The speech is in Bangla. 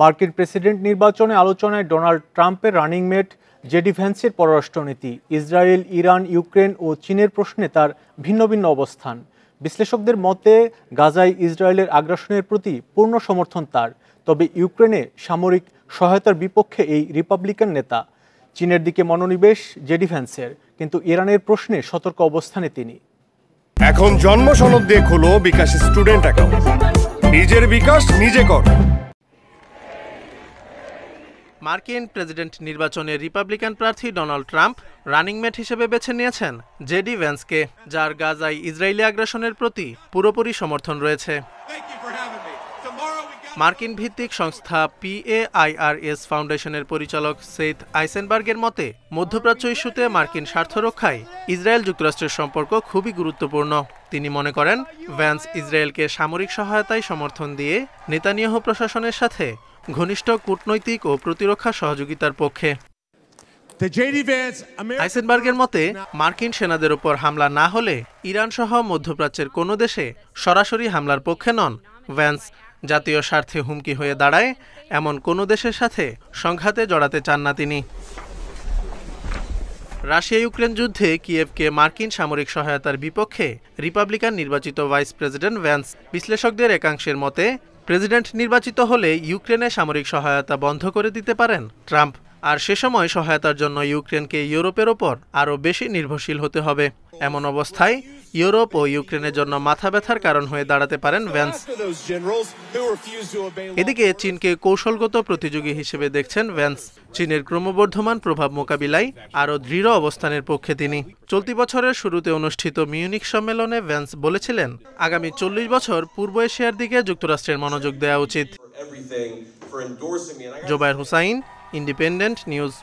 মার্কিন প্রেসিডেন্ট নির্বাচনে আলোচনায় ডোনাল্ড ট্রাম্পের রানিং মেট জেডি ভ্যান্সের পররাষ্ট্রনীতি, ইসরায়েল, ইরান, ইউক্রেন ও চীনের প্রশ্নে তার ভিন্ন ভিন্ন অবস্থান। বিশ্লেষকদের মতে গাজায় ইসরায়েলের আগ্রাসনের প্রতি পূর্ণ সমর্থন তার, তবে ইউক্রেনে সামরিক সহায়তার বিপক্ষে এই রিপাবলিকান নেতা। চীনের দিকে মনোনিবেশ জেডি ভ্যান্সের, কিন্তু ইরানের প্রশ্নে সতর্ক অবস্থানে তিনি। এখন জন্ম সনদ দিয়ে খোলো বিকাশ স্টুডেন্ট অ্যাকাউন্ট, নিজের বিকাশ নিজে কর। মার্কিন প্রেসিডেন্ট নির্বাচনে রিপাবলিকান প্রার্থী ডোনাল্ড ট্রাম্প রানিং মেট হিসেবে বেছে নিয়েছেন জেডি ভ্যান্সকে, যার গাজায় ইসরায়েলি আগ্রাসনের প্রতি পুরোপুরি সমর্থন রয়েছে। মার্কিন ভিত্তিক সংস্থা PAIRS ফাউন্ডেশনের পরিচালক সেইথ আইসেনবার্গের মতে মধ্যপ্রাচ্য ইস্যুতে মার্কিন স্বার্থ রক্ষায় ইসরায়েল যুক্তরাষ্ট্রের সম্পর্ক খুবই গুরুত্বপূর্ণ। তিনি মনে করেন ভ্যান্স ইসরায়েলকে সামরিক সহায়তায় সমর্থন দিয়ে নেতানিয়াহু প্রশাসনের সাথে ঘনিষ্ঠ কূটনৈতিক ও প্রতিরক্ষা সহযোগিতার পক্ষে। আইসেনবার্গের মতে মার্কিন সেনাদের উপর হামলা না হলে ইরান সহ মধ্যপ্রাচ্যের কোনো দেশে সরাসরি হামলার পক্ষে নন ভ্যান্স। জাতীয় স্বার্থে হুমকি হয়ে দাঁড়ায় এমন কোনো দেশের সাথে সংঘাতে জড়াতে চান না তিনি। রাশিয়া ইউক্রেন যুদ্ধে কিয়েভকে মার্কিন সামরিক সহায়তার বিপক্ষে রিপাবলিকান নির্বাচিত ভাইস প্রেসিডেন্ট ভ্যান্স। বিশ্লেষকদের একাংশের মতে প্রেসিডেন্ট নির্বাচিত হলে ইউক্রেনে সামরিক সহায়তা বন্ধ করে দিতে পারেন ট্রাম্প, আর সে সময় সহায়তার জন্য ইউক্রেনকে ইউরোপের ওপর আরও বেশি নির্ভরশীল হতে হবে। এমন অবস্থায় ইউরোপ ও ইউক্রেনের জন্য মাথা ব্যথার কারণ হয়ে দাঁড়াতে পারেন ভ্যান্স। এদিকে চীনকে কৌশলগত প্রতিযোগী হিসেবে দেখছেন ভ্যান্স। চীনের ক্রমবর্ধমান প্রভাব মোকাবিলায় আরও দৃঢ় অবস্থানের পক্ষে তিনি। চলতি বছরের শুরুতে অনুষ্ঠিত মিউনিক সম্মেলনে ভ্যান্স বলেছিলেন, আগামী 40 বছর পূর্ব এশিয়ার দিকে যুক্তরাষ্ট্রের মনোযোগ দেওয়া উচিত। Jobayer Hussain, independent news.